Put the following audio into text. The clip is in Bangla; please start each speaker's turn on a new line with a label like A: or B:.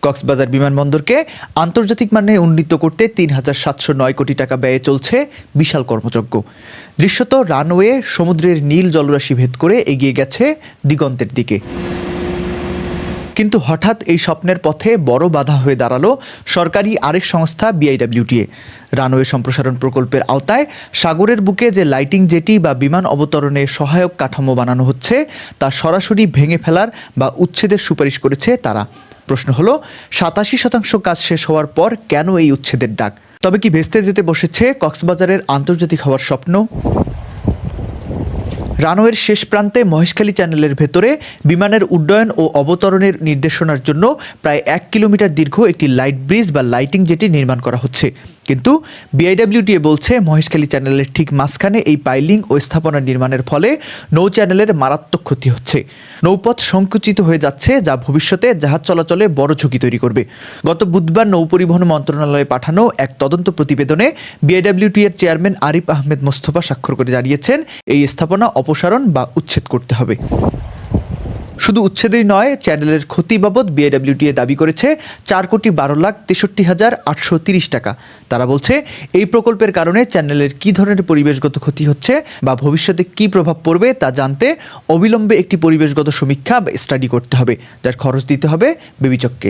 A: কক্সবাজার বিমানবন্দরকে আন্তর্জাতিক মানে উন্নীত করতে ৩,৭০৯ কোটি টাকা ব্যয়ে চলছে বিশাল কর্মযজ্ঞ। দৃশ্যত রানওয়ে সমুদ্রের নীল জলরাশি ভেদ করে এগিয়ে গেছে দিগন্তের দিকে। কিন্তু হঠাৎ এই স্বপ্নের পথে বড় বাধা হয়ে দাঁড়ালো সরকারি আরেক সংস্থা বিআইডব্লিউটিএ। রানওয়ে সম্প্রসারণ প্রকল্পের আওতায় সাগরের বুকে যে লাইটিং জেটি বা বিমান অবতরণে সহায়ক কাঠামো বানানো হচ্ছে তা সরাসরি ভেঙে ফেলার বা উচ্ছেদের সুপারিশ করেছে তারা। প্রশ্ন হলো, ৮৭% কাজ শেষ হওয়ার পর কেন এই উচ্ছেদের ডাক? তবে কি ভেস্তে যেতে বসেছে কক্সবাজারের আন্তর্জাতিক হওয়ার স্বপ্ন? রানওয়ের শেষ প্রান্তে মহেশখালী চ্যানেলের ভেতরে বিমানের উড্ডয়ন ও অবতরণের নির্দেশনার জন্য প্রায় ১ কিলোমিটার দীর্ঘ একটি লাইট ব্রিজ বা লাইটিং জেটি নির্মাণ করা হচ্ছে। কিন্তু বিআইডব্লিউটিএ বলছে, মহেশখালী চ্যানেলের ঠিক মাঝখানে এই পাইলিং ও স্থাপনা নির্মাণের ফলে নৌ চ্যানেলের মারাত্মক ক্ষতি হচ্ছে। নৌপথ সংকুচিত হয়ে যাচ্ছে, যা ভবিষ্যতে জাহাজ চলাচলে বড় ঝুঁকি তৈরি করবে। গত বুধবার নৌ পরিবহন মন্ত্রণালয়ে পাঠানো এক তদন্ত প্রতিবেদনে বিআইডব্লিউটিএর চেয়ারম্যান আরিফ আহমেদ মোস্তফা স্বাক্ষর করে জানিয়েছেন, এই স্থাপনা অপসারণ বা উচ্ছেদ করতে হবে। শুধু উচ্ছেদই নয়, চ্যানেলের ক্ষতি বাবদ বিআইডব্লিউটিএ দাবি করেছে ৪,১২,৬৩,৮৩০ টাকা। তারা বলছে, এই প্রকল্পের কারণে চ্যানেলের কী ধরনের পরিবেশগত ক্ষতি হচ্ছে বা ভবিষ্যতে কী প্রভাব পড়বে তা জানতে অবিলম্বে একটি পরিবেশগত সমীক্ষা বা স্টাডি করতে হবে, যার খরচ দিতে হবে বিবেচককে।